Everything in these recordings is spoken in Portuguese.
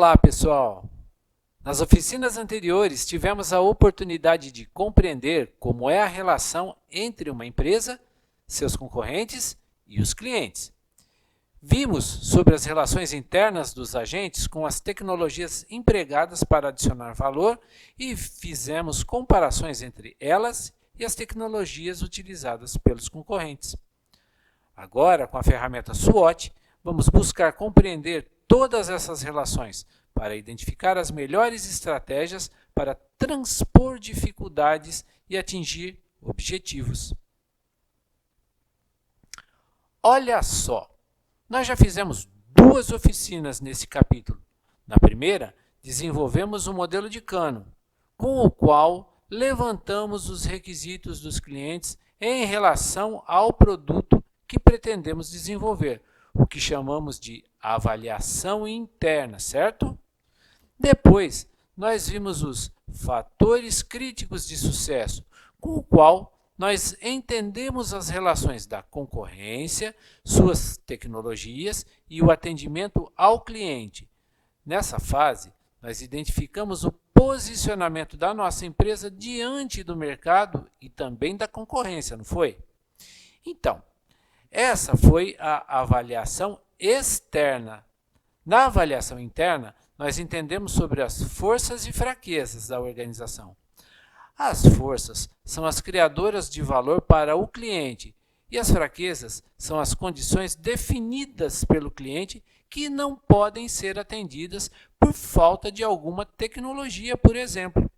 Olá, pessoal! Nas oficinas anteriores, tivemos a oportunidade de compreender como é a relação entre uma empresa, seus concorrentes e os clientes. Vimos sobre as relações internas dos agentes com as tecnologias empregadas para adicionar valor e fizemos comparações entre elas e as tecnologias utilizadas pelos concorrentes. Agora, com a ferramenta SWOT, vamos buscar compreender todas essas relações para identificar as melhores estratégias para transpor dificuldades e atingir objetivos. Olha só, nós já fizemos duas oficinas nesse capítulo. Na primeira, desenvolvemos um modelo de Kano, com o qual levantamos os requisitos dos clientes em relação ao produto que pretendemos desenvolver, o que chamamos de avaliação interna, certo? Depois, nós vimos os fatores críticos de sucesso, com o qual nós entendemos as relações da concorrência, suas tecnologias e o atendimento ao cliente. Nessa fase, nós identificamos o posicionamento da nossa empresa diante do mercado e também da concorrência, não foi? Então, essa foi a avaliação externa. Na avaliação interna, nós entendemos sobre as forças e fraquezas da organização. As forças são as criadoras de valor para o cliente e as fraquezas são as condições definidas pelo cliente que não podem ser atendidas por falta de alguma tecnologia, por exemplo.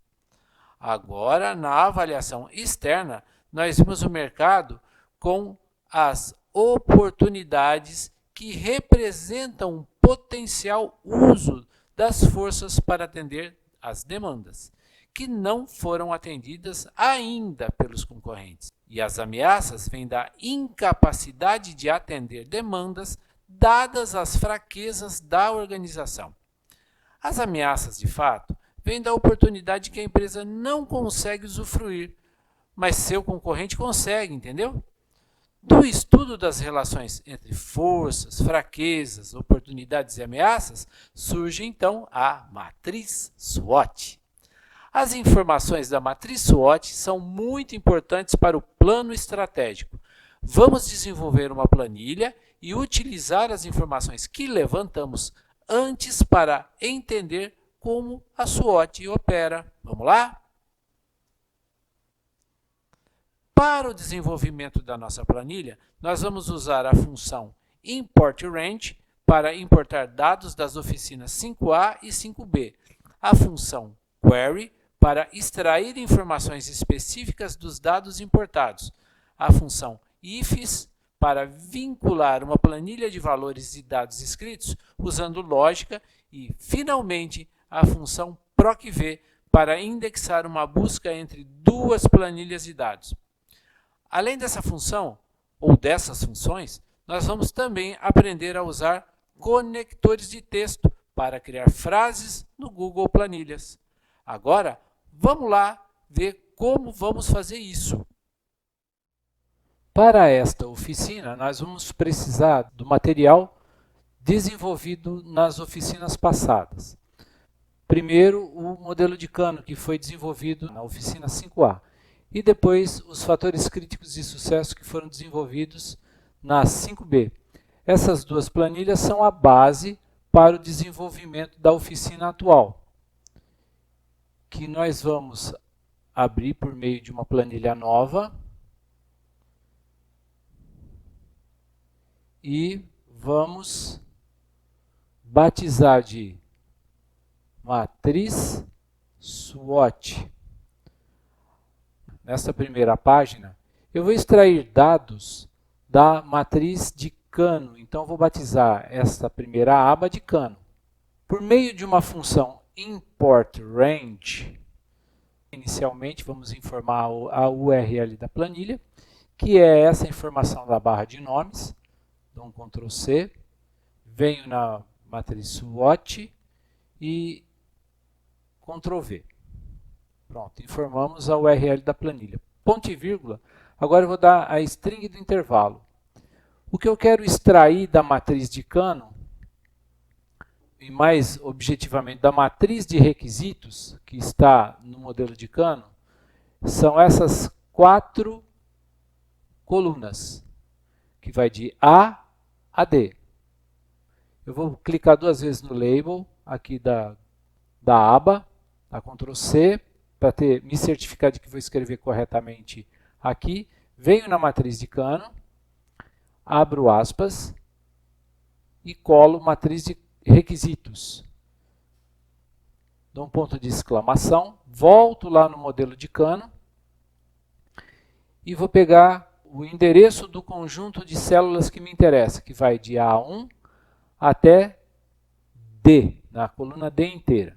Agora, na avaliação externa, nós vimos o mercado com as oportunidades que representam um potencial uso das forças para atender às demandas, que não foram atendidas ainda pelos concorrentes. E as ameaças vêm da incapacidade de atender demandas dadas as fraquezas da organização. As ameaças, de fato, vêm da oportunidade que a empresa não consegue usufruir, mas seu concorrente consegue, entendeu? Do estudo das relações entre forças, fraquezas, oportunidades e ameaças, surge então a matriz SWOT. As informações da matriz SWOT são muito importantes para o plano estratégico. Vamos desenvolver uma planilha e utilizar as informações que levantamos antes para entender como a SWOT opera. Vamos lá? Para o desenvolvimento da nossa planilha, nós vamos usar a função ImportRange para importar dados das oficinas 5A e 5B, a função Query para extrair informações específicas dos dados importados, a função IFES para vincular uma planilha de valores e dados escritos usando lógica e, finalmente, a função PROC-V para indexar uma busca entre duas planilhas de dados. Além dessa função, ou dessas funções, nós vamos também aprender a usar conectores de texto para criar frases no Google Planilhas. Agora, vamos lá ver como vamos fazer isso. Para esta oficina, nós vamos precisar do material desenvolvido nas oficinas passadas. Primeiro, o modelo de Kano, que foi desenvolvido na oficina 5A. E depois os fatores críticos de sucesso que foram desenvolvidos na 5B. Essas duas planilhas são a base para o desenvolvimento da oficina atual, que nós vamos abrir por meio de uma planilha nova e vamos batizar de matriz SWOT. Nessa primeira página, eu vou extrair dados da matriz de Kano. Então, vou batizar esta primeira aba de Kano. Por meio de uma função ImportRange, inicialmente vamos informar a URL da planilha, que é essa informação da barra de nomes. Dou um Ctrl C, venho na matriz SWOT e Ctrl V. Pronto, informamos a URL da planilha. Ponto e vírgula, agora eu vou dar a string do intervalo. O que eu quero extrair da matriz de Kano, e mais objetivamente da matriz de requisitos que está no modelo de Kano, são essas 4 colunas, que vai de A a D. Eu vou clicar 2 vezes no label aqui da aba, tá? Ctrl C, para me certificar de que vou escrever corretamente aqui. Venho na matriz de Kano, abro aspas e colo matriz de requisitos. Dou um ponto de exclamação, volto lá no modelo de Kano e vou pegar o endereço do conjunto de células que me interessa, que vai de A1 até D, na coluna D inteira.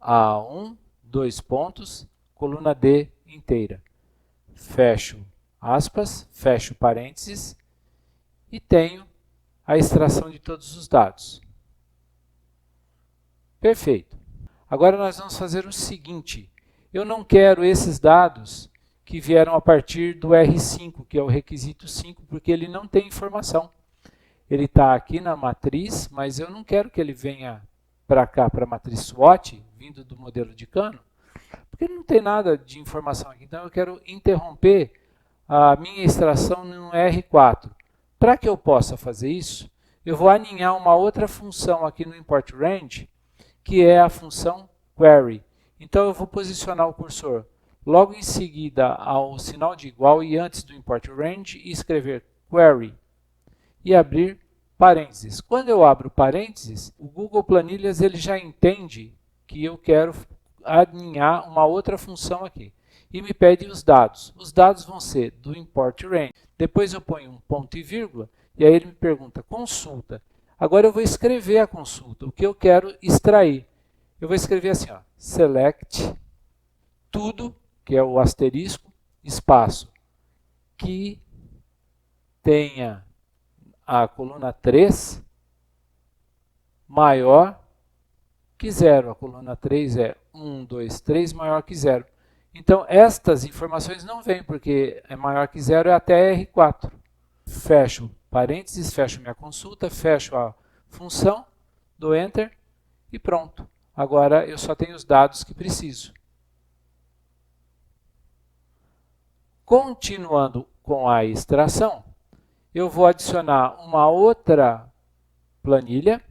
A1, 2 pontos, coluna D inteira. Fecho aspas, fecho parênteses e tenho a extração de todos os dados. Perfeito. Agora nós vamos fazer o seguinte. Eu não quero esses dados que vieram a partir do R5, que é o requisito 5, porque ele não tem informação. Ele está aqui na matriz, mas eu não quero que ele venha para cá, para a matriz SWOT, vindo do modelo de Kano, porque ele não tem nada de informação aqui. Então eu quero interromper a minha extração no R4. Para que eu possa fazer isso, eu vou aninhar uma outra função aqui no import range, que é a função query. Então eu vou posicionar o cursor logo em seguida ao sinal de igual e antes do import range e escrever query e abrir parênteses. Quando eu abro parênteses, o Google Planilhas ele já entende que eu quero aninhar uma outra função aqui e me pede os dados. Os dados vão ser do import range. Depois eu ponho um ponto e vírgula e aí ele me pergunta consulta. Agora eu vou escrever a consulta, o que eu quero extrair. Eu vou escrever assim, ó, select tudo, que é o asterisco, espaço, que tenha a coluna 3 maior que 0. A coluna 3 é 1, 2, 3 maior que 0. Então, estas informações não vêm, porque é maior que 0 é até R4. Fecho parênteses, fecho minha consulta, fecho a função, dou Enter e pronto. Agora eu só tenho os dados que preciso. Continuando com a extração, eu vou adicionar uma outra planilha,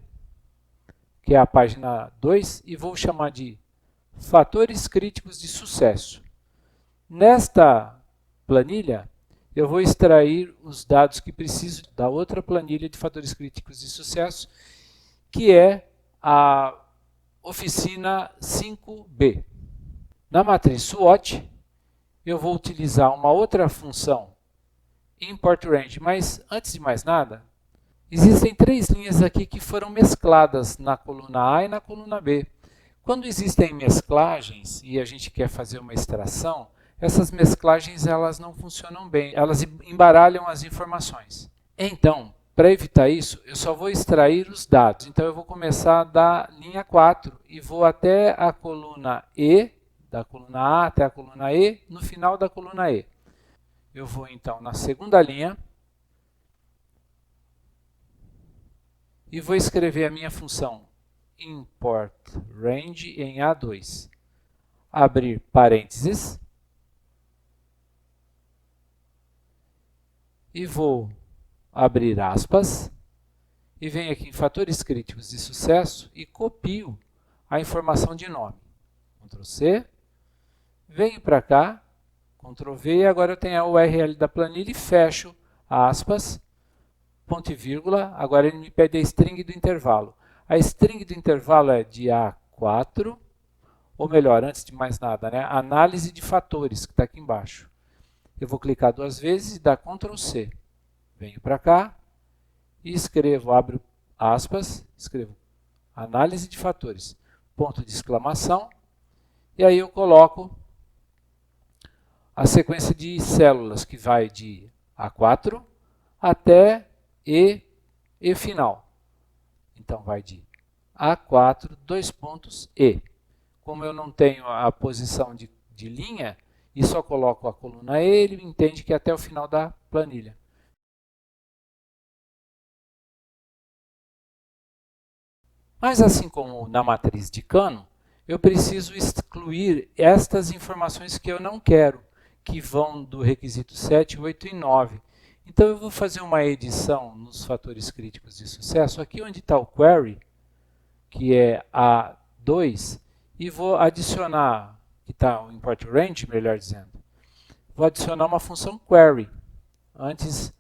que é a página 2, e vou chamar de fatores críticos de sucesso. Nesta planilha, eu vou extrair os dados que preciso da outra planilha de fatores críticos de sucesso, que é a oficina 5B. Na matriz SWOT, eu vou utilizar uma outra função, import range, mas antes de mais nada, existem 3 linhas aqui que foram mescladas na coluna A e na coluna B. Quando existem mesclagens e a gente quer fazer uma extração, essas mesclagens elas não funcionam bem, elas embaralham as informações. Então, para evitar isso, eu só vou extrair os dados. Então, eu vou começar da linha 4 e vou até a coluna E, da coluna A até a coluna E, no final da coluna E. Eu vou, então, na segunda linha e vou escrever a minha função import range em A2. Abrir parênteses e vou abrir aspas e venho aqui em fatores críticos de sucesso e copio a informação de nome. Ctrl C, venho para cá, Ctrl V e agora eu tenho a URL da planilha e fecho aspas, ponto e vírgula, agora ele me pede a string do intervalo. A string do intervalo é de A4, ou melhor, antes de mais nada, né, análise de fatores, que está aqui embaixo. Eu vou clicar 2 vezes e dar Ctrl C. Venho para cá e escrevo, abro aspas, escrevo análise de fatores, ponto de exclamação, e aí eu coloco a sequência de células que vai de A4 até E final. Então vai de A4, 2 pontos, E. Como eu não tenho a posição de linha, e só coloco a coluna E, ele entende que é até o final da planilha. Mas assim como na matriz de Cano, eu preciso excluir estas informações que eu não quero, que vão do requisito 7, 8 e 9. Então eu vou fazer uma edição nos fatores críticos de sucesso, aqui onde está o query, que é A2, e vou adicionar, que está o import range, melhor dizendo, vou adicionar uma função query, antes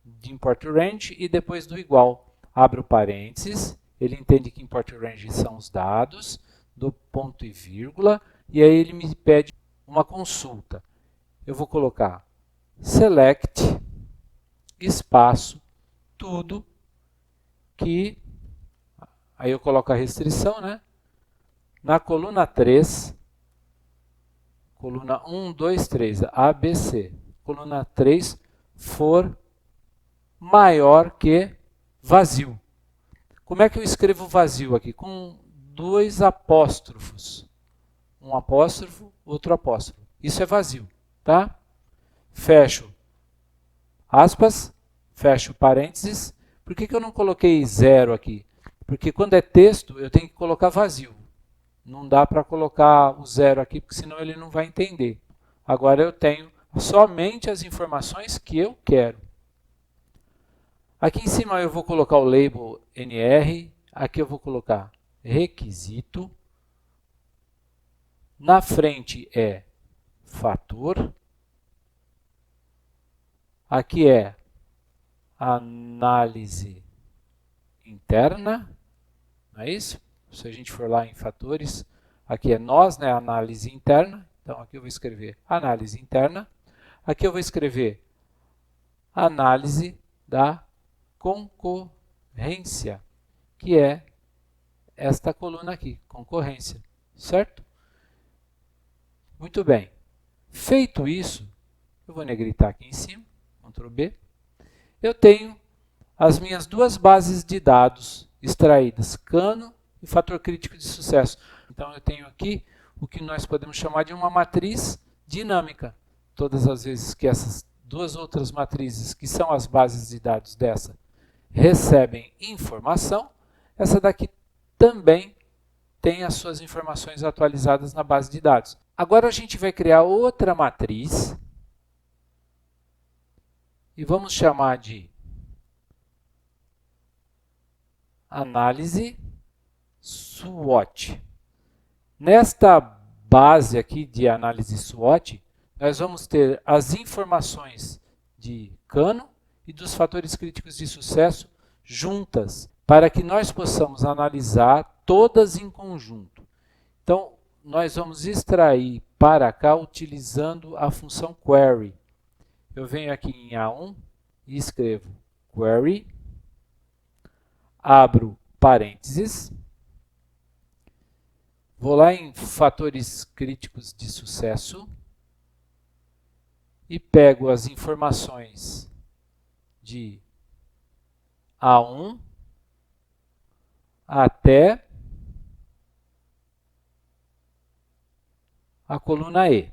de import range e depois do igual. Abro parênteses, ele entende que import range são os dados, do ponto e vírgula, e aí ele me pede uma consulta. Eu vou colocar select, espaço, tudo que, aí eu coloco a restrição, né? Na coluna 3, coluna 1, 2, 3, ABC, coluna 3 for maior que vazio. Como é que eu escrevo vazio aqui? Com 2 apóstrofos. Um apóstrofo, outro apóstrofo. Isso é vazio, tá? Fecho aspas, fecho parênteses. Por que eu não coloquei zero aqui? Porque quando é texto, eu tenho que colocar vazio. Não dá para colocar o zero aqui, porque senão ele não vai entender. Agora eu tenho somente as informações que eu quero. Aqui em cima eu vou colocar o label NR, aqui eu vou colocar requisito, na frente é fator, aqui é análise interna, não é isso? Se a gente for lá em fatores, aqui é nós, né, análise interna, então aqui eu vou escrever análise interna, aqui eu vou escrever análise da concorrência, que é esta coluna aqui, concorrência, certo? Muito bem. Feito isso, eu vou negritar aqui em cima, Ctrl B, eu tenho as minhas duas bases de dados extraídas, Cano e fator crítico de sucesso. Então eu tenho aqui o que nós podemos chamar de uma matriz dinâmica. Todas as vezes que essas duas outras matrizes, que são as bases de dados dessa, recebem informação, essa daqui também tem as suas informações atualizadas na base de dados. Agora a gente vai criar outra matriz e vamos chamar de análise SWOT. Nesta base aqui de análise SWOT, nós vamos ter as informações de Cano e dos fatores críticos de sucesso juntas, para que nós possamos analisar todas em conjunto. Então, nós vamos extrair para cá utilizando a função query. Eu venho aqui em A1 e escrevo query, abro parênteses, vou lá em fatores críticos de sucesso e pego as informações de A1 até a coluna E.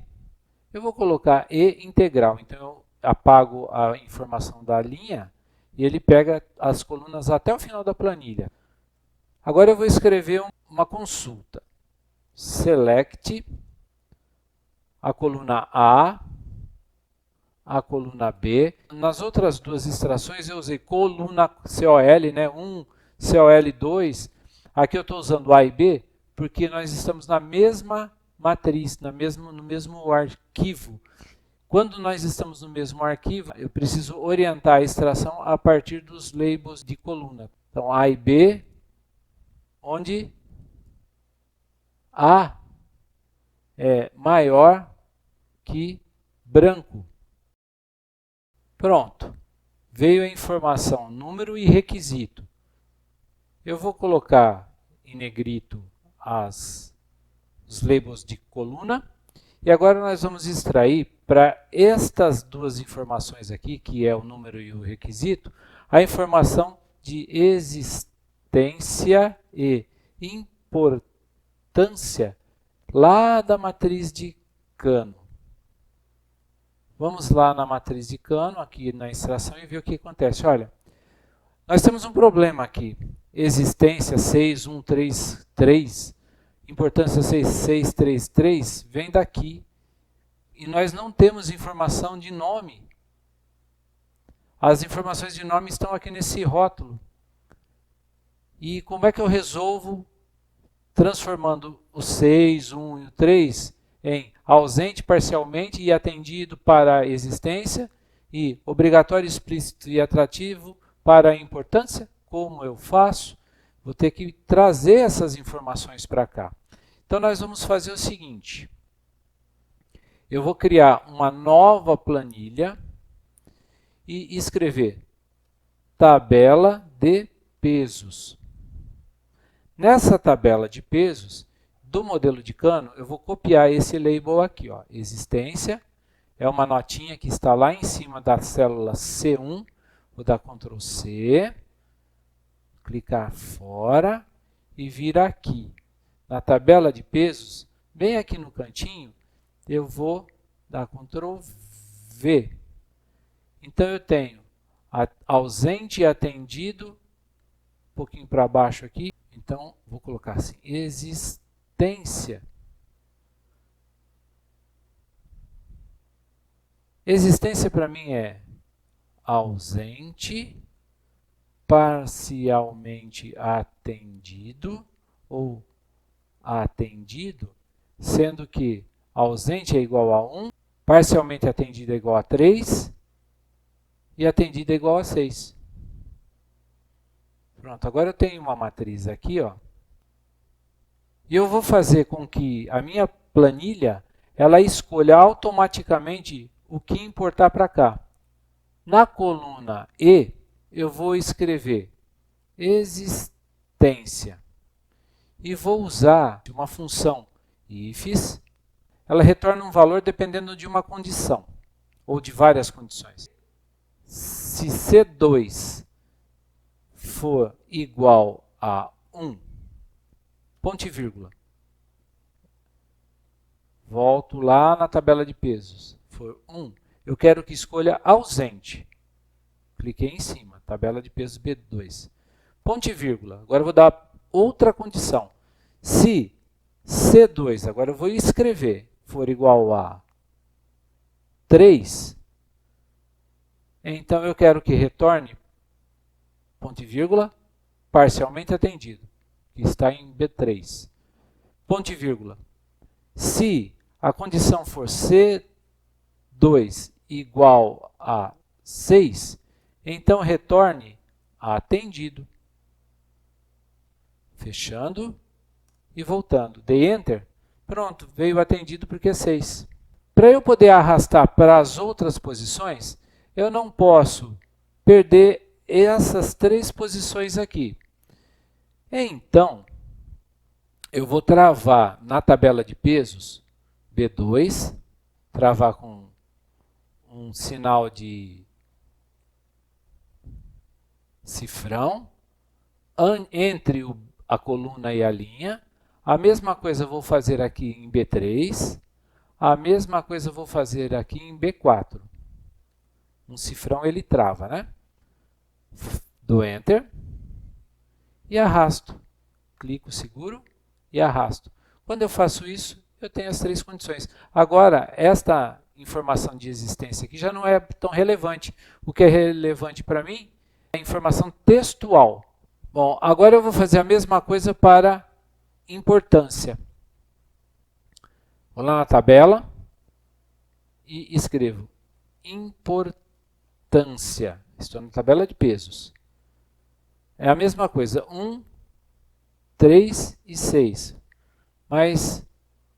Eu vou colocar E integral, então eu apago a informação da linha e ele pega as colunas até o final da planilha. Agora eu vou escrever uma consulta. Select a coluna a coluna B. Nas outras duas extrações eu usei coluna COL, né? 1, COL2. Aqui eu estou usando A e B porque nós estamos na mesma matriz, no mesmo arquivo. Quando nós estamos no mesmo arquivo, eu preciso orientar a extração a partir dos labels de coluna. Então, A e B, onde A é maior que branco. Pronto. Veio a informação, número e requisito. Eu vou colocar em negrito os labels de coluna. E agora nós vamos extrair para estas duas informações aqui, que é o número e o requisito, a informação de existência e importância lá da matriz de Cano. Vamos lá na matriz de Cano, aqui na extração, e ver o que acontece. Olha, nós temos um problema aqui. existência 6133, importância 6633, vem daqui. E nós não temos informação de nome. As informações de nome estão aqui nesse rótulo. E como é que eu resolvo transformando o 6, 1 e o 3 em ausente parcialmente e atendido para a existência e obrigatório, explícito e atrativo para a importância? Como eu faço? Vou ter que trazer essas informações para cá. Então nós vamos fazer o seguinte. Eu vou criar uma nova planilha e escrever tabela de pesos. Nessa tabela de pesos do modelo de cano, eu vou copiar esse label aqui, ó, existência, é uma notinha que está lá em cima da célula C1, vou dar Ctrl C, clicar fora e vir aqui. Na tabela de pesos, bem aqui no cantinho, eu vou dar Ctrl V. Então eu tenho ausente e atendido, um pouquinho para baixo aqui. Então, vou colocar assim, existência. Existência para mim é ausente, parcialmente atendido ou atendido, sendo que ausente é igual a 1, parcialmente atendido é igual a 3 e atendido é igual a 6. Pronto, agora eu tenho uma matriz aqui, ó. E eu vou fazer com que a minha planilha ela escolha automaticamente o que importar para cá. Na coluna E, eu vou escrever existência. E vou usar uma função ifs. Ela retorna um valor dependendo de uma condição, ou de várias condições. Se C2 for igual a 1, ponto e vírgula. Volto lá na tabela de pesos. For 1, eu quero que escolha ausente. Cliquei em cima, tabela de pesos B2. Ponto e vírgula. Agora eu vou dar outra condição. Se C2, agora eu vou escrever, for igual a 3, então eu quero que retorne, ponto e vírgula, parcialmente atendido, que está em B3. Ponto e vírgula. Se a condição for C2 igual a 6, então retorne atendido. Fechando e voltando. Dei Enter. Pronto, veio atendido porque é 6. Para eu poder arrastar para as outras posições, eu não posso perder essas 3 posições aqui. Então, eu vou travar na tabela de pesos, B2, travar com um sinal de cifrão, entre a coluna e a linha. A mesma coisa eu vou fazer aqui em B3, a mesma coisa eu vou fazer aqui em B4. Um cifrão ele trava, né? Dou Enter e arrasto. Clico, seguro e arrasto. Quando eu faço isso, eu tenho as 3 condições. Agora, esta informação de existência aqui já não é tão relevante. O que é relevante para mim é a informação textual. Bom, agora eu vou fazer a mesma coisa para importância. Vou lá na tabela e escrevo importância. Estou na tabela de pesos. É a mesma coisa, 1, 3 e 6. Mas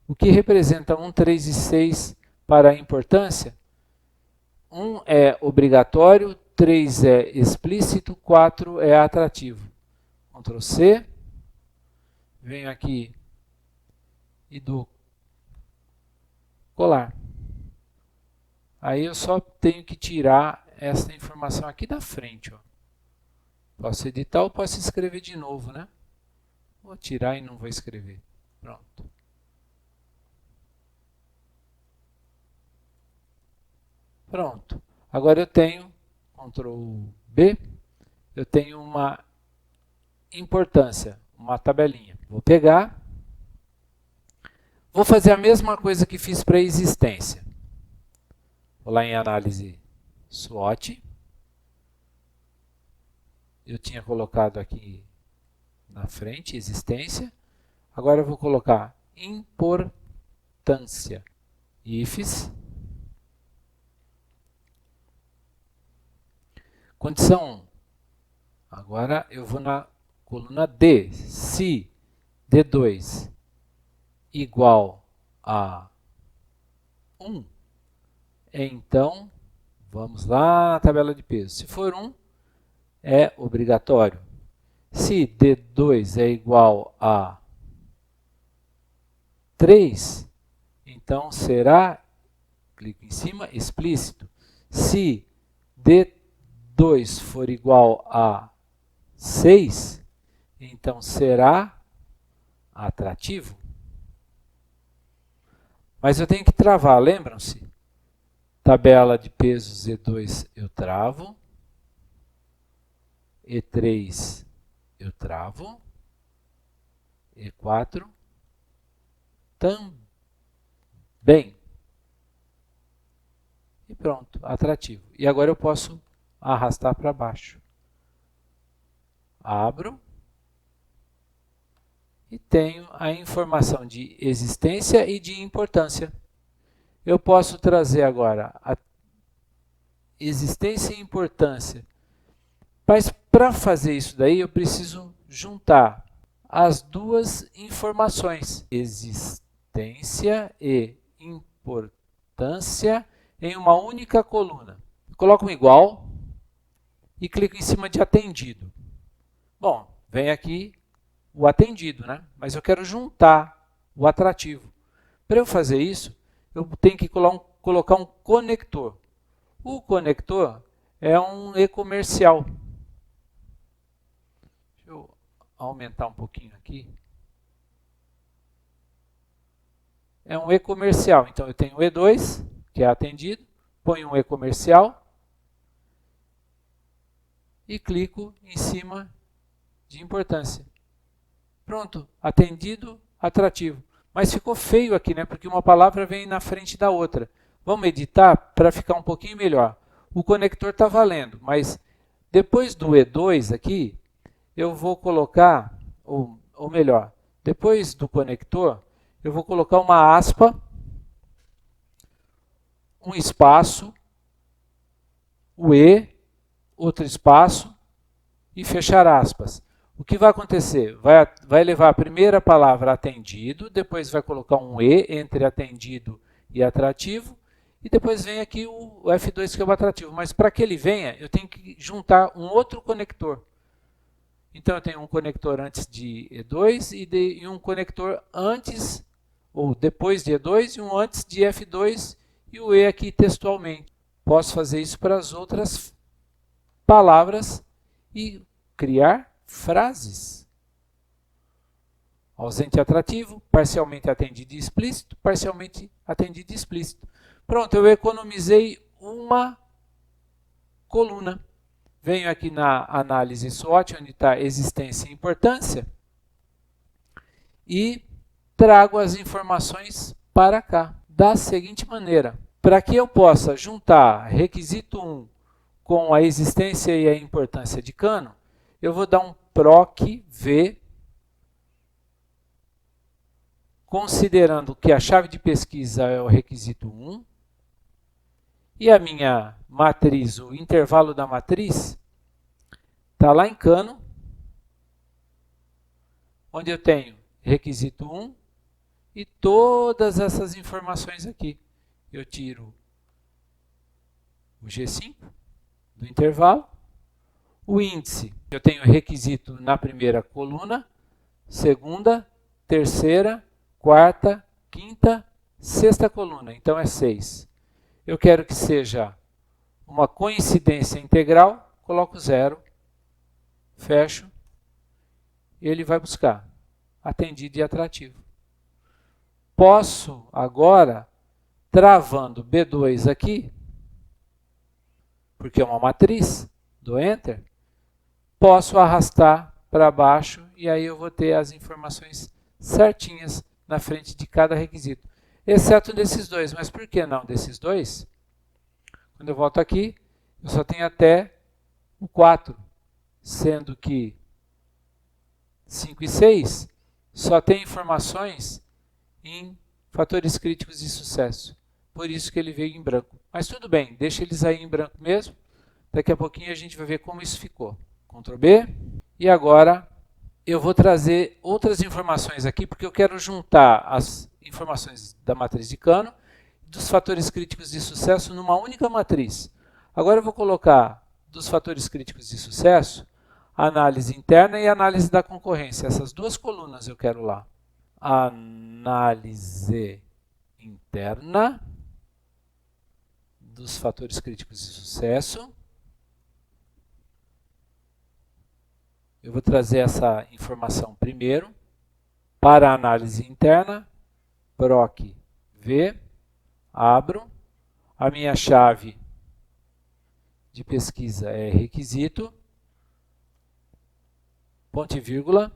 o que representa 1, 3 e 6 para a importância? 1 é obrigatório, 3 é explícito, 4 é atrativo. Ctrl C. Venho aqui e dou colar. Aí eu só tenho que tirar essa informação aqui da frente. Ó. Posso editar ou posso escrever de novo, né? Vou tirar e não vou escrever. Pronto. Pronto. Agora eu tenho, Ctrl B, eu tenho uma importância, uma tabelinha. Vou pegar, vou fazer a mesma coisa que fiz para a existência. Vou lá em análise SWOT. Eu tinha colocado aqui na frente, existência. Agora eu vou colocar importância. IFES. Condição 1. Agora eu vou na coluna D. Se D2 igual a 1, então vamos lá na tabela de peso. Se for 1, é obrigatório. Se D2 é igual a 3, então será, clico em cima, explícito. Se D2 for igual a 6, então será atrativo. Mas eu tenho que travar, lembram-se? Tabela de pesos E2 eu travo, E3 eu travo, E4 também. E pronto, atrativo. E agora eu posso arrastar para baixo. Abro e tenho a informação de existência e de importância. Eu posso trazer agora a existência e importância. Mas para fazer isso daí eu preciso juntar as duas informações, existência e importância, em uma única coluna. Coloco um igual e clico em cima de atendido. Bom, vem aqui o atendido, né? Mas eu quero juntar o atrativo. Para eu fazer isso, eu tenho que colocar um conector. O conector é um e-comercial. Deixa eu aumentar um pouquinho aqui. É um e-comercial. Então, eu tenho o E2, que é atendido, ponho um e-comercial e clico em cima de importância. Pronto, atendido, atrativo. Mas ficou feio aqui, né? Porque uma palavra vem na frente da outra. Vamos editar para ficar um pouquinho melhor. O conector está valendo, mas depois do E2 aqui, eu vou colocar, ou melhor, depois do conector, eu vou colocar uma aspa, um espaço, o E, outro espaço e fechar aspas. O que vai acontecer? Vai levar a primeira palavra atendido, depois vai colocar um E entre atendido e atrativo, e depois vem aqui o F2 que é o atrativo. Mas para que ele venha, eu tenho que juntar um outro conector. Então eu tenho um conector antes de E2 e um conector antes ou depois de E2 e um antes de F2 e o E aqui textualmente. Posso fazer isso para as outras palavras e criar frases. Ausente atrativo, parcialmente atendido e explícito, parcialmente atendido e explícito. Pronto, eu economizei uma coluna. Venho aqui na análise SWOT, onde está existência e importância, e trago as informações para cá, da seguinte maneira. Para que eu possa juntar requisito 1 com a existência e a importância de cano, eu vou dar um proc v, considerando que a chave de pesquisa é o requisito 1, e a minha matriz, o intervalo da matriz, está lá em cano, onde eu tenho requisito 1 e todas essas informações aqui. Eu tiro o G5 do intervalo, o índice, eu tenho requisito na primeira coluna, segunda, terceira, quarta, quinta, sexta coluna, então é 6. Eu quero que seja uma coincidência integral, coloco 0, fecho, e ele vai buscar atendido e atrativo. Posso agora, travando B2 aqui, porque é uma matriz, do Enter, posso arrastar para baixo, e aí eu vou ter as informações certinhas na frente de cada requisito. Exceto desses dois. Mas por que não desses dois? Quando eu volto aqui, eu só tenho até o 4, sendo que 5 e 6 só tem informações em fatores críticos de sucesso. Por isso que ele veio em branco. Mas tudo bem, deixa eles aí em branco mesmo. Daqui a pouquinho a gente vai ver como isso ficou. Ctrl B. E agora eu vou trazer outras informações aqui, porque eu quero juntar as informações da matriz de Kano e dos fatores críticos de sucesso numa única matriz. Agora eu vou colocar dos fatores críticos de sucesso a análise interna e a análise da concorrência. Essas duas colunas eu quero lá. Análise interna dos fatores críticos de sucesso. Eu vou trazer essa informação primeiro para a análise interna. Proc V, abro. A minha chave de pesquisa é requisito, ponto e vírgula.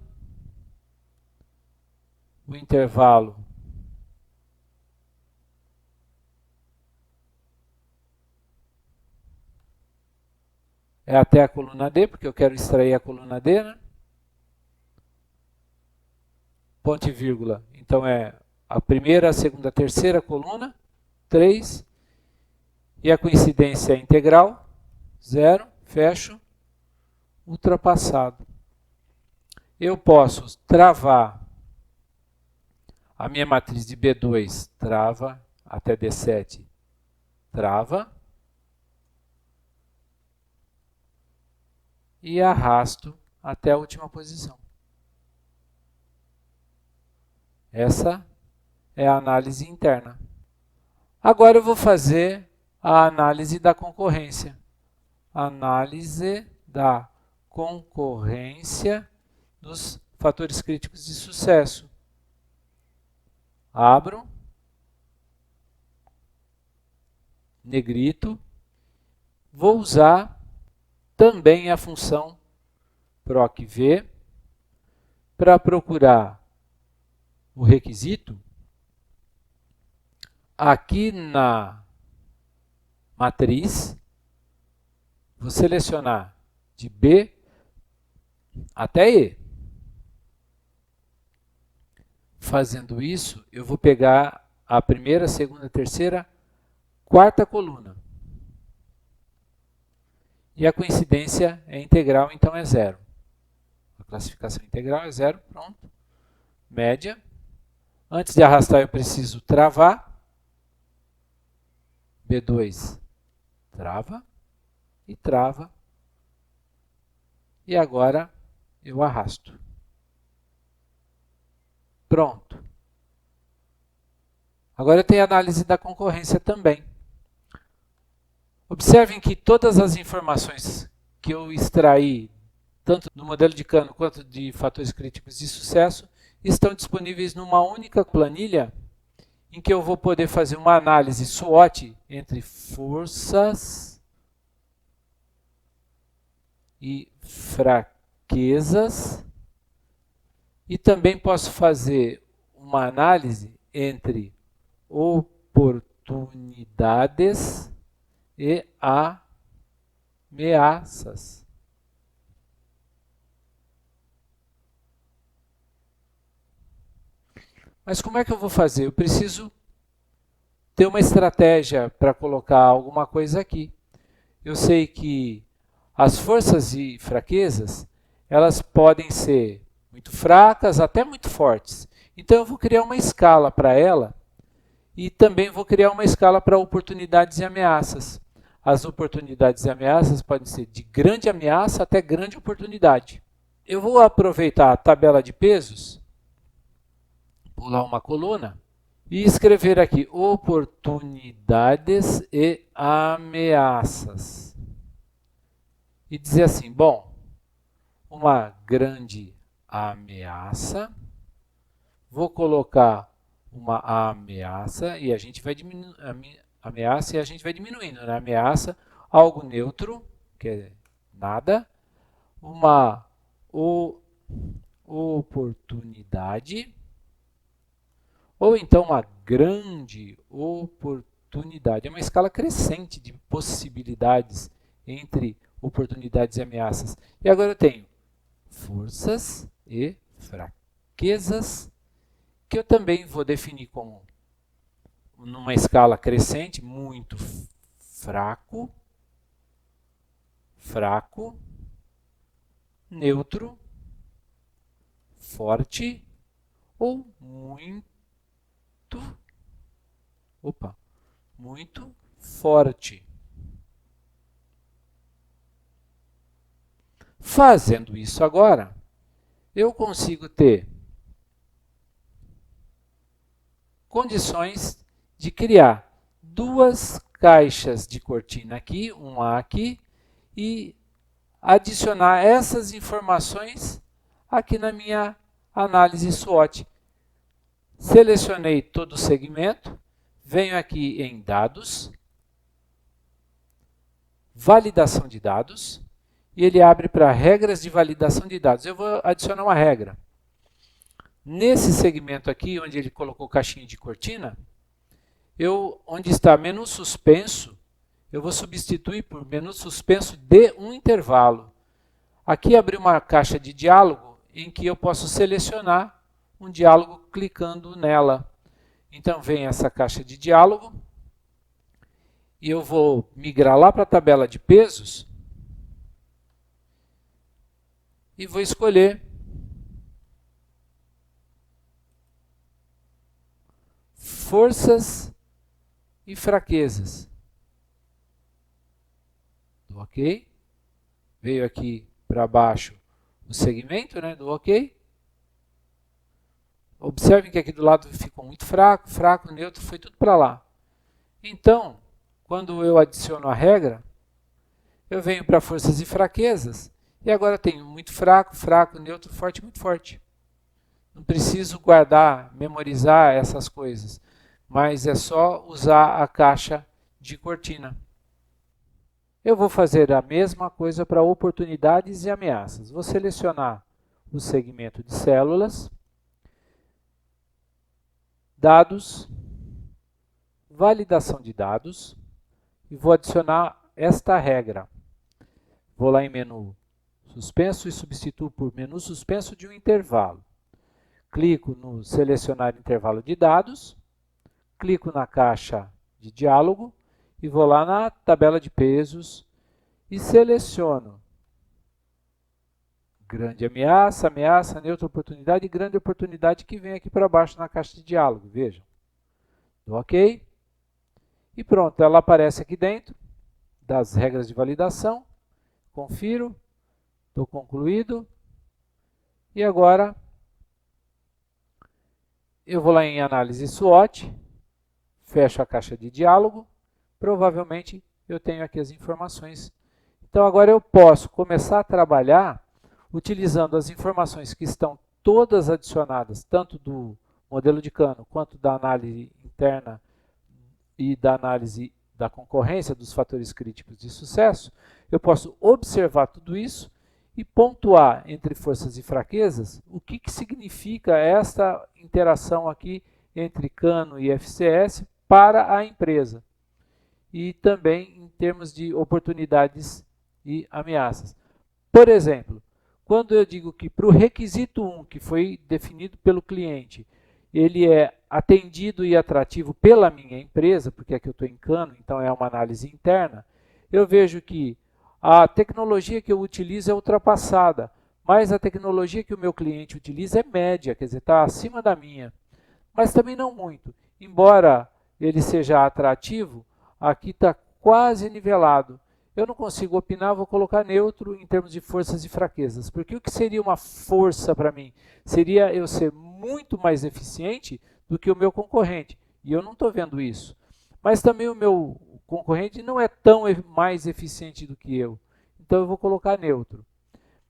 O intervalo é até a coluna D, porque eu quero extrair a coluna D, né? Ponto e vírgula. Então é a primeira, a segunda, a terceira coluna, 3. E a coincidência é integral, 0, fecho, ultrapassado. Eu posso travar a minha matriz de B2, trava, até D7, trava. E arrasto até a última posição. Essa é a análise interna. Agora eu vou fazer a análise da concorrência. Análise da concorrência dos fatores críticos de sucesso. Abro, negrito, vou usar também a função proc V para procurar o requisito. Aqui na matriz, vou selecionar de B até E. Fazendo isso, eu vou pegar a primeira, segunda, terceira, quarta coluna. E a coincidência é integral, então é 0. A classificação integral é 0, pronto. Média. Antes de arrastar, eu preciso travar. B2 trava e trava. E agora eu arrasto. Pronto. Agora eu tenho a análise da concorrência também. Observem que todas as informações que eu extraí, tanto do modelo de Kano quanto de fatores críticos de sucesso, estão disponíveis numa única planilha em que eu vou poder fazer uma análise SWOT entre forças e fraquezas, e também posso fazer uma análise entre oportunidades e ameaças. Mas como é que eu vou fazer? Eu preciso ter uma estratégia para colocar alguma coisa aqui. Eu sei que as forças e fraquezas, elas podem ser muito fracas até muito fortes. Então eu vou criar uma escala para ela e também vou criar uma escala para oportunidades e ameaças. As oportunidades e ameaças podem ser de grande ameaça até grande oportunidade. Eu vou aproveitar a tabela de pesos, pular uma coluna e escrever aqui oportunidades e ameaças. E dizer assim, bom, uma grande ameaça, vou colocar uma ameaça e a gente vai diminuindo, ameaça e a gente vai diminuindo, né? Ameaça, algo neutro, que é nada, uma oportunidade, ou então uma grande oportunidade. É uma escala crescente de possibilidades entre oportunidades e ameaças. E agora eu tenho forças e fraquezas, que eu também vou definir como numa escala crescente, muito fraco, fraco, neutro, forte ou muito forte. Fazendo isso agora, eu consigo ter condições de criar duas caixas de cortina aqui, uma aqui, e adicionar essas informações aqui na minha análise SWOT. Selecionei todo o segmento, venho aqui em dados, validação de dados, e ele abre para regras de validação de dados. Eu vou adicionar uma regra. Nesse segmento aqui, onde ele colocou caixinha de cortina, onde está menu suspenso, eu vou substituir por menu suspenso de um intervalo. Aqui abriu uma caixa de diálogo em que eu posso selecionar um diálogo clicando nela. Então vem essa caixa de diálogo e eu vou migrar lá para a tabela de pesos e vou escolher forças e fraquezas. Do OK. Veio aqui para baixo o segmento, né, do OK. Observem que aqui do lado ficou muito fraco, fraco, neutro, foi tudo para lá. Então, quando eu adiciono a regra, eu venho para forças e fraquezas, e agora tenho muito fraco, fraco, neutro, forte, muito forte. Não preciso guardar, memorizar essas coisas, mas é só usar a caixa de cortina. Eu vou fazer a mesma coisa para oportunidades e ameaças. Vou selecionar o segmento de células, dados, validação de dados, e vou adicionar esta regra. Vou lá em menu suspenso e substituo por menu suspenso de um intervalo. Clico no selecionar intervalo de dados, clico na caixa de diálogo e vou lá na tabela de pesos e seleciono grande ameaça, ameaça, neutra oportunidade e grande oportunidade, que vem aqui para baixo na caixa de diálogo, vejam. Do OK. E pronto, ela aparece aqui dentro das regras de validação. Confiro, estou concluído. E agora eu vou lá em análise SWOT, fecho a caixa de diálogo, provavelmente eu tenho aqui as informações. Então agora eu posso começar a trabalhar utilizando as informações que estão todas adicionadas, tanto do modelo de Kano quanto da análise interna e da análise da concorrência dos fatores críticos de sucesso. Eu posso observar tudo isso e pontuar entre forças e fraquezas o que significa esta interação aqui entre Kano e FCS para a empresa. E também em termos de oportunidades e ameaças. Por exemplo, quando eu digo que para o requisito 1, que foi definido pelo cliente, ele é atendido e atrativo pela minha empresa, porque aqui eu estou em Kano, então é uma análise interna, eu vejo que a tecnologia que eu utilizo é ultrapassada, mas a tecnologia que o meu cliente utiliza é média, quer dizer, está acima da minha. Mas também não muito. Embora ele seja atrativo, aqui está quase nivelado. Eu não consigo opinar, vou colocar neutro em termos de forças e fraquezas. Porque o que seria uma força para mim? Seria eu ser muito mais eficiente do que o meu concorrente. E eu não estou vendo isso. Mas também o meu concorrente não é tão mais eficiente do que eu. Então eu vou colocar neutro.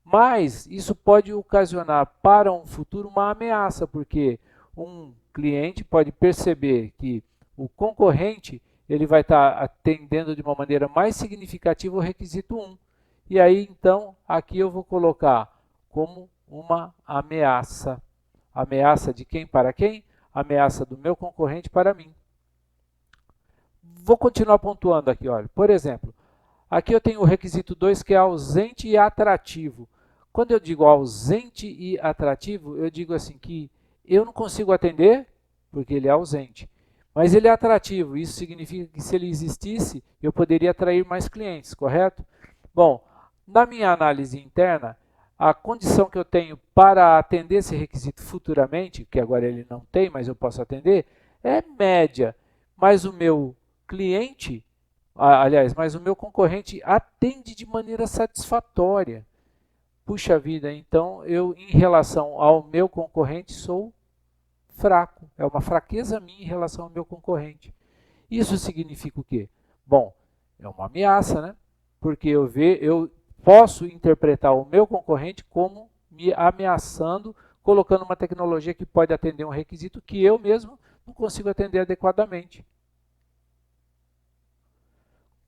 Mas isso pode ocasionar para um futuro uma ameaça, porque um cliente pode perceber que o concorrente ele vai estar atendendo de uma maneira mais significativa o requisito 1. E aí, então, aqui eu vou colocar como uma ameaça. Ameaça de quem para quem? Ameaça do meu concorrente para mim. Vou continuar pontuando aqui, olha. Por exemplo, aqui eu tenho o requisito 2, que é ausente e atrativo. Quando eu digo ausente e atrativo, eu digo assim que eu não consigo atender porque ele é ausente. Mas ele é atrativo, isso significa que se ele existisse, eu poderia atrair mais clientes, correto? Bom, na minha análise interna, a condição que eu tenho para atender esse requisito futuramente, que agora ele não tem, mas eu posso atender, é média. Mas o meu cliente, aliás, mas o meu concorrente atende de maneira satisfatória. Puxa vida, então eu, em relação ao meu concorrente, sou fraco. É uma fraqueza minha em relação ao meu concorrente. Isso significa o quê? Bom, é uma ameaça, né? Porque eu posso interpretar o meu concorrente como me ameaçando, colocando uma tecnologia que pode atender um requisito que eu mesmo não consigo atender adequadamente.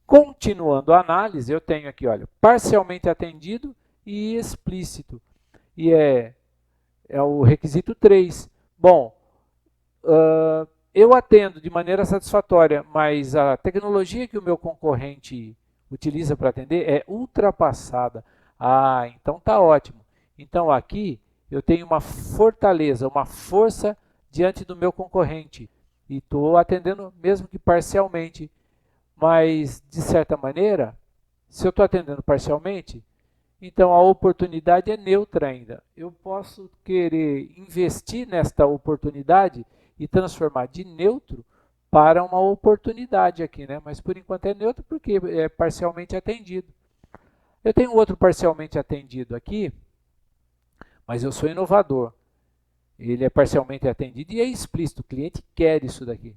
Continuando a análise, eu tenho aqui, olha, parcialmente atendido e explícito. E é o requisito 3. Bom, eu atendo de maneira satisfatória, mas a tecnologia que o meu concorrente utiliza para atender é ultrapassada. Ah, então tá ótimo. Então aqui eu tenho uma fortaleza, uma força diante do meu concorrente. E estou atendendo mesmo que parcialmente. Mas, de certa maneira, se eu estou atendendo parcialmente, então a oportunidade é neutra ainda. Eu posso querer investir nesta oportunidade e transformar de neutro para uma oportunidade aqui, né? Mas por enquanto é neutro porque é parcialmente atendido. Eu tenho outro parcialmente atendido aqui, mas eu sou inovador. Ele é parcialmente atendido e é explícito, o cliente quer isso daqui.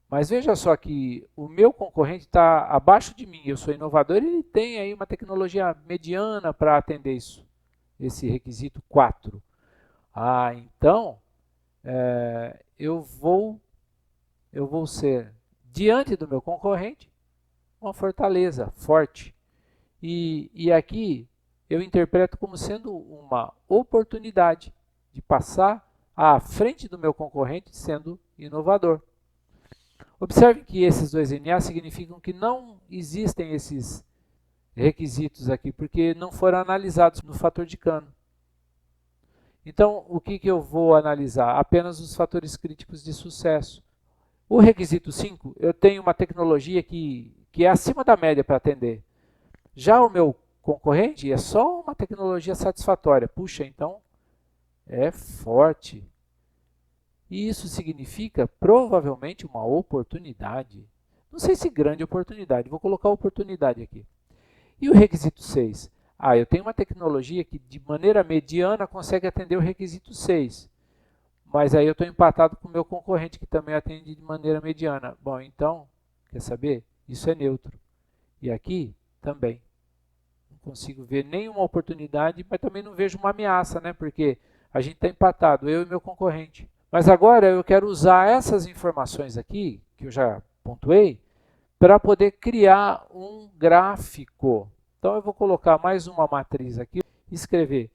Mas veja só que o meu concorrente está abaixo de mim, eu sou inovador, ele tem aí uma tecnologia mediana para atender isso, esse requisito 4. Ah, então eu vou ser, diante do meu concorrente, uma fortaleza forte. E aqui eu interpreto como sendo uma oportunidade de passar à frente do meu concorrente sendo inovador. Observe que esses dois NA significam que não existem esses requisitos aqui, porque não foram analisados no fator de Kano. Então, o que eu vou analisar? Apenas os fatores críticos de sucesso. O requisito 5, eu tenho uma tecnologia que é acima da média para atender. Já o meu concorrente é só uma tecnologia satisfatória. Puxa, então é forte. E isso significa provavelmente uma oportunidade. Não sei se grande oportunidade, vou colocar oportunidade aqui. E o requisito 6? Ah, eu tenho uma tecnologia que de maneira mediana consegue atender o requisito 6. Mas aí eu estou empatado com o meu concorrente que também atende de maneira mediana. Bom, então, quer saber? Isso é neutro. E aqui também. Não consigo ver nenhuma oportunidade, mas também não vejo uma ameaça, né? Porque a gente está empatado, eu e meu concorrente. Mas agora eu quero usar essas informações aqui, que eu já pontuei, para poder criar um gráfico. Então eu vou colocar mais uma matriz aqui, escrever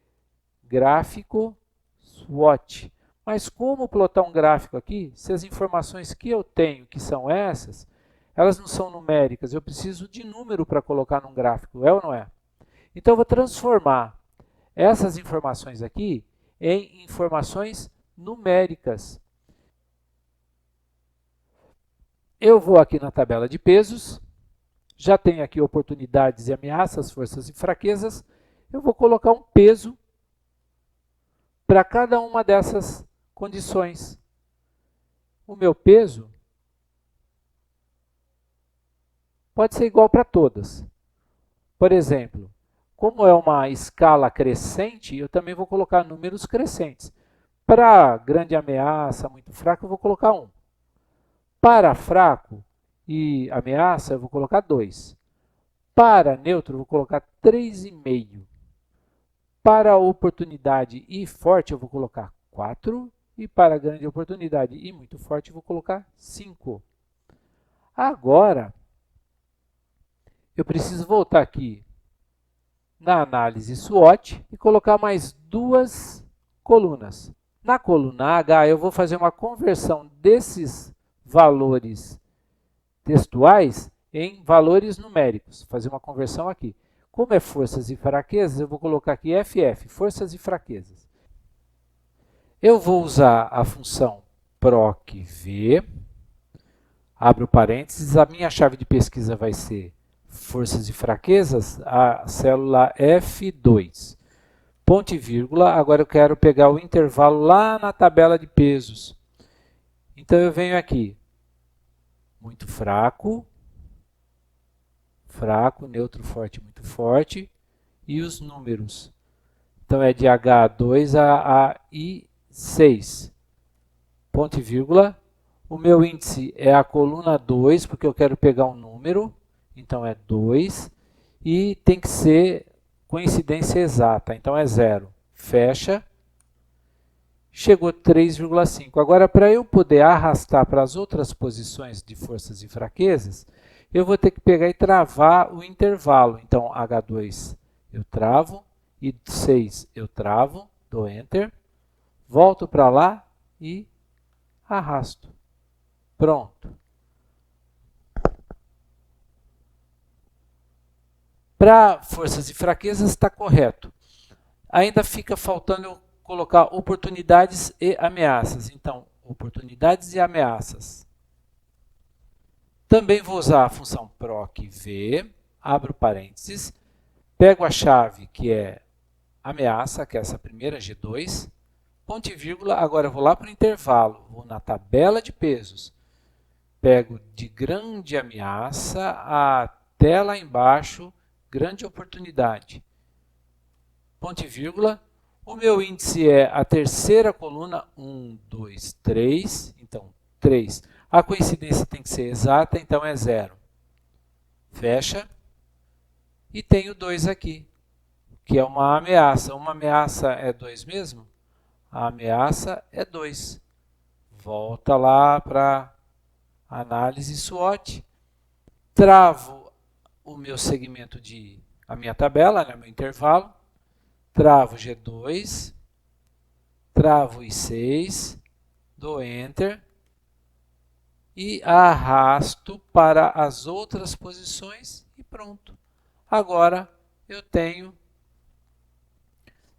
gráfico SWOT. Mas como plotar um gráfico aqui, se as informações que eu tenho, que são essas, elas não são numéricas, eu preciso de número para colocar num gráfico, é ou não é? Então eu vou transformar essas informações aqui em informações numéricas. Eu vou aqui na tabela de pesos, já tenho aqui oportunidades e ameaças, forças e fraquezas. Eu vou colocar um peso para cada uma dessas condições. O meu peso pode ser igual para todas. Por exemplo, como é uma escala crescente, eu também vou colocar números crescentes. Para grande ameaça, muito fraco, eu vou colocar 1. Para fraco e ameaça, eu vou colocar 2. Para neutro, eu vou colocar 3,5. Para oportunidade e forte, eu vou colocar 4. E para grande oportunidade e muito forte, eu vou colocar 5. Agora, eu preciso voltar aqui na análise SWOT e colocar mais duas colunas. Na coluna H, eu vou fazer uma conversão desses valores textuais em valores numéricos. Fazer uma conversão aqui. Como é forças e fraquezas, eu vou colocar aqui FF, forças e fraquezas. Eu vou usar a função PROC-V, abro parênteses, a minha chave de pesquisa vai ser forças e fraquezas, a célula F2. Ponto e vírgula, agora eu quero pegar o intervalo lá na tabela de pesos. Então eu venho aqui, muito fraco, fraco, neutro, forte, muito forte, e os números. Então é de H2 a I6. Ponto e vírgula. O meu índice é a coluna 2, porque eu quero pegar um número, então é 2, e tem que ser coincidência exata, então é 0. Fecha. Chegou 3,5. Agora, para eu poder arrastar para as outras posições de forças e fraquezas, eu vou ter que pegar e travar o intervalo. Então, H2 eu travo, e 6 eu travo, dou Enter, volto para lá e arrasto. Pronto. Para forças e fraquezas está correto. Ainda fica faltando eu colocar oportunidades e ameaças. Então, oportunidades e ameaças. Também vou usar a função PROC-V, abro parênteses, pego a chave que é ameaça, que é essa primeira, G2, ponto e vírgula, agora eu vou lá para o intervalo, vou na tabela de pesos, pego de grande ameaça até lá embaixo, grande oportunidade, ponto e vírgula, o meu índice é a terceira coluna, 1, 2, 3, então 3. A coincidência tem que ser exata, então é 0. Fecha. E tenho 2 aqui, que é uma ameaça. Uma ameaça é 2 mesmo? A ameaça é 2. Volta lá para análise SWOT. Travo o meu segmento a minha tabela, né, meu intervalo. Travo G2, travo I6, dou Enter e arrasto para as outras posições e pronto. Agora eu tenho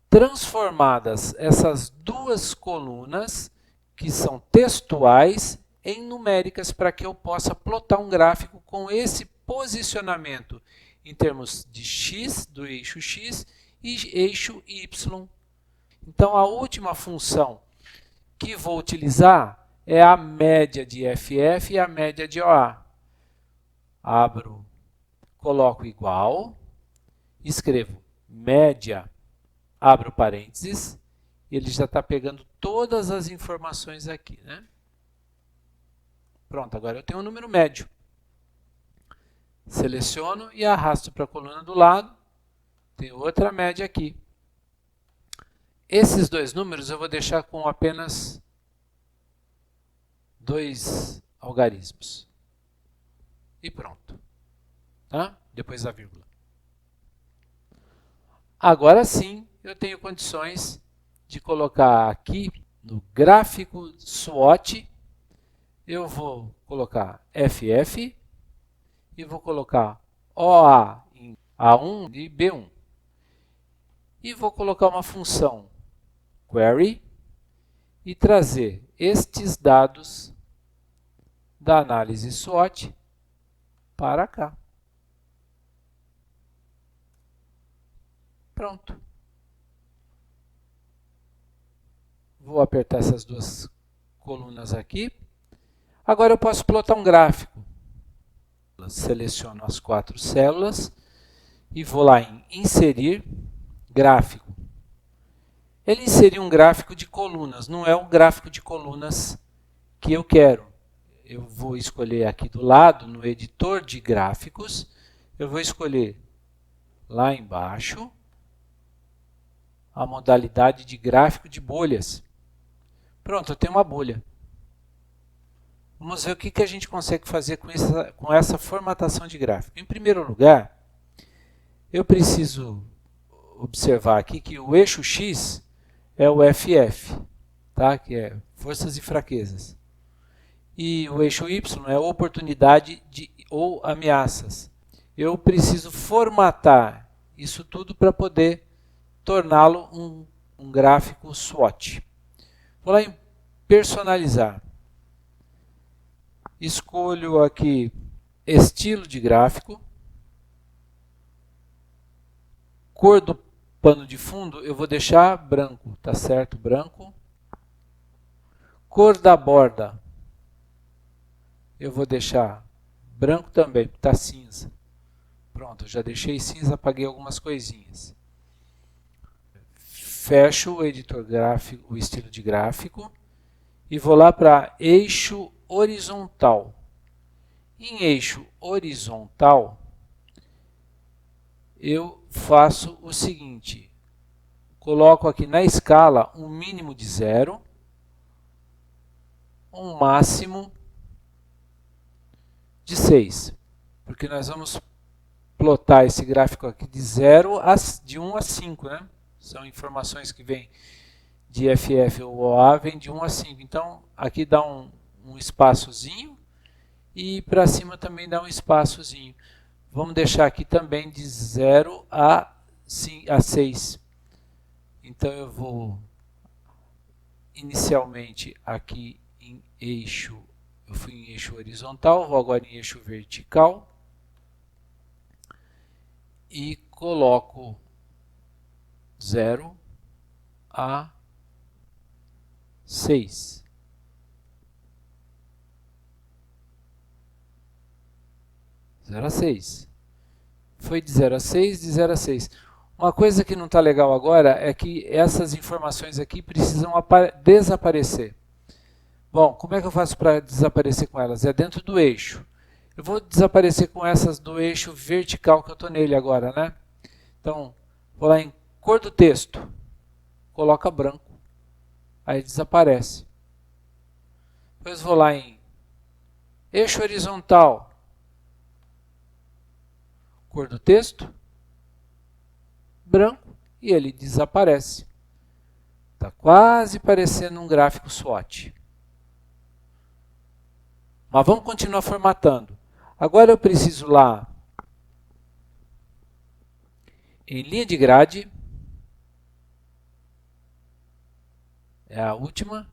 transformadas essas duas colunas, que são textuais, em numéricas para que eu possa plotar um gráfico com esse posicionamento em termos de x, do eixo x, e eixo y. Então, a última função que vou utilizar é a média de FF e a média de OA. Abro, coloco igual, escrevo média, abro parênteses, ele já está pegando todas as informações aqui, né? Pronto, agora eu tenho um número médio. Seleciono e arrasto para a coluna do lado, tem outra média aqui. Esses dois números eu vou deixar com apenas 2 algarismos. E pronto. Tá? Depois da vírgula. Agora sim, eu tenho condições de colocar aqui no gráfico SWOT, eu vou colocar FF e vou colocar OA em A1 e B1. E vou colocar uma função query e trazer estes dados da análise SWOT para cá. Pronto. Vou apertar essas duas colunas aqui. Agora eu posso plotar um gráfico. Seleciono as 4 células e vou lá em Inserir, Gráfico. Ele inseriu um gráfico de colunas, não é um gráfico de colunas que eu quero. Eu vou escolher aqui do lado, no editor de gráficos, eu vou escolher lá embaixo a modalidade de gráfico de bolhas. Pronto, eu tenho uma bolha. Vamos ver o que a gente consegue fazer com essa formatação de gráfico. Em primeiro lugar, eu preciso observar aqui que o eixo X é o FF, tá? Que é forças e fraquezas. E o eixo Y é oportunidade ou ameaças. Eu preciso formatar isso tudo para poder torná-lo um gráfico SWOT. Vou lá em personalizar. Escolho aqui estilo de gráfico. Cor do pano de fundo eu vou deixar branco, tá certo? Branco. Cor da borda eu vou deixar branco também, tá cinza. Pronto, eu já deixei cinza, apaguei algumas coisinhas. Fecho o editor gráfico, o estilo de gráfico e vou lá para eixo horizontal. Em eixo horizontal, eu faço o seguinte, coloco aqui na escala um mínimo de 0, um máximo de 6, porque nós vamos plotar esse gráfico aqui de 1 a 5, né? São informações que vêm de FF ou OA, vem de 1 a 5. Então, aqui dá um espaçozinho e para cima também dá um espaçozinho. Vamos deixar aqui também de 0 a 6. Então, eu vou inicialmente aqui em eixo, eu fui em eixo horizontal, vou agora em eixo vertical e coloco 0 a 6. Zero a 6. Foi de 0 a 6, de 0 a 6. Uma coisa que não está legal agora é que essas informações aqui precisam desaparecer. Bom, como é que eu faço para desaparecer com elas? É dentro do eixo. Eu vou desaparecer com essas do eixo vertical que eu estou nele agora, né? Então, vou lá em cor do texto, coloca branco, aí desaparece. Depois vou lá em eixo horizontal, cor do texto, branco, e ele desaparece. Está quase parecendo um gráfico SWOT. Mas vamos continuar formatando. Agora eu preciso lá em linha de grade, é a última,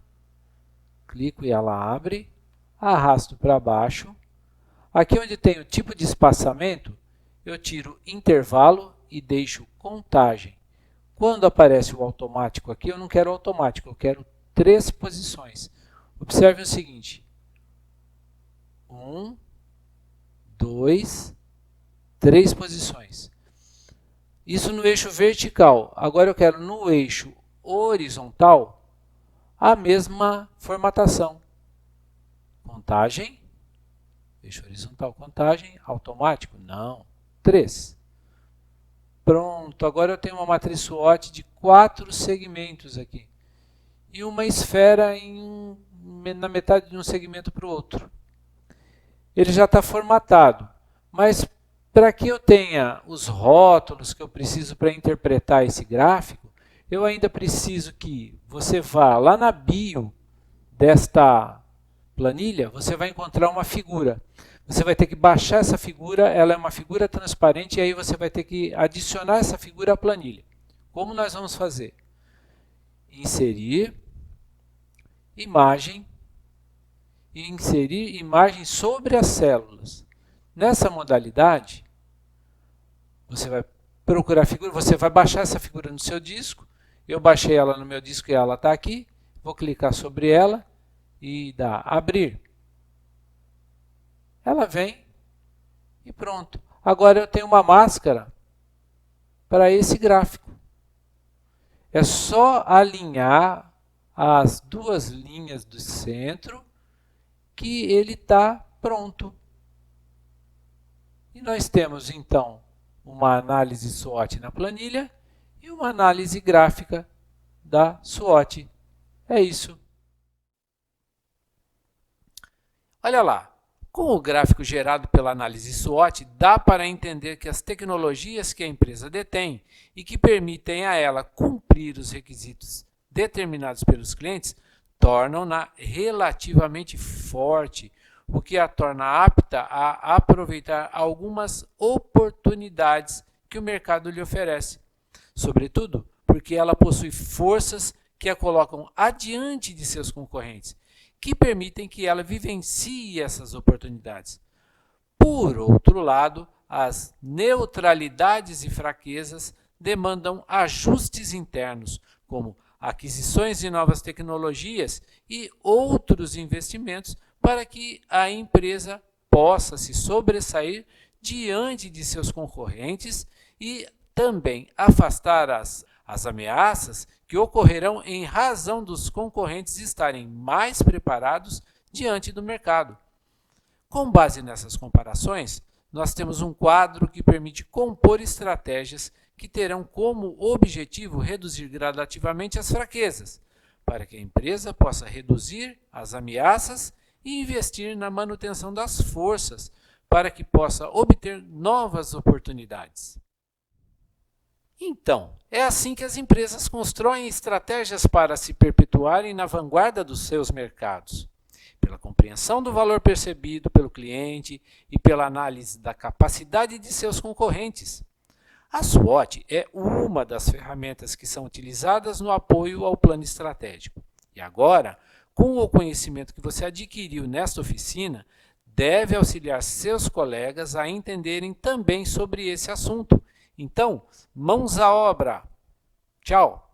clico e ela abre, arrasto para baixo. Aqui onde tem o tipo de espaçamento, eu tiro intervalo e deixo contagem. Quando aparece o automático aqui, eu não quero automático, eu quero 3 posições. Observe o seguinte, 1, 2, 3 posições. Isso no eixo vertical. Agora eu quero no eixo horizontal a mesma formatação. Contagem, eixo horizontal, contagem, automático? Não. 3. Pronto, agora eu tenho uma matriz SWOT de 4 segmentos aqui. E uma esfera na metade de um segmento para o outro. Ele já está formatado, mas para que eu tenha os rótulos que eu preciso para interpretar esse gráfico, eu ainda preciso que você vá lá na bio desta planilha, você vai encontrar uma figura. Você vai ter que baixar essa figura, ela é uma figura transparente, e aí você vai ter que adicionar essa figura à planilha. Como nós vamos fazer? Inserir imagem e inserir imagem sobre as células. Nessa modalidade, você vai procurar a figura, você vai baixar essa figura no seu disco. Eu baixei ela no meu disco e ela está aqui. Vou clicar sobre ela e dar abrir. Ela vem e pronto. Agora eu tenho uma máscara para esse gráfico. É só alinhar as 2 linhas do centro que ele está pronto. E nós temos então uma análise SWOT na planilha e uma análise gráfica da SWOT. É isso. Olha lá, Com o gráfico gerado pela análise SWOT, dá para entender que as tecnologias que a empresa detém e que permitem a ela cumprir os requisitos determinados pelos clientes tornam-na relativamente forte, o que a torna apta a aproveitar algumas oportunidades que o mercado lhe oferece, sobretudo porque ela possui forças que a colocam adiante de seus concorrentes, que permitem que ela vivencie essas oportunidades. Por outro lado, as neutralidades e fraquezas demandam ajustes internos, como aquisições de novas tecnologias e outros investimentos para que a empresa possa se sobressair diante de seus concorrentes e também afastar as ameaças que ocorrerão em razão dos concorrentes estarem mais preparados diante do mercado. Com base nessas comparações, nós temos um quadro que permite compor estratégias que terão como objetivo reduzir gradativamente as fraquezas, para que a empresa possa reduzir as ameaças e investir na manutenção das forças, para que possa obter novas oportunidades. Então, é assim que as empresas constroem estratégias para se perpetuarem na vanguarda dos seus mercados, pela compreensão do valor percebido pelo cliente e pela análise da capacidade de seus concorrentes. A SWOT é uma das ferramentas que são utilizadas no apoio ao plano estratégico. E agora, com o conhecimento que você adquiriu nesta oficina, deve auxiliar seus colegas a entenderem também sobre esse assunto. Então, mãos à obra! Tchau!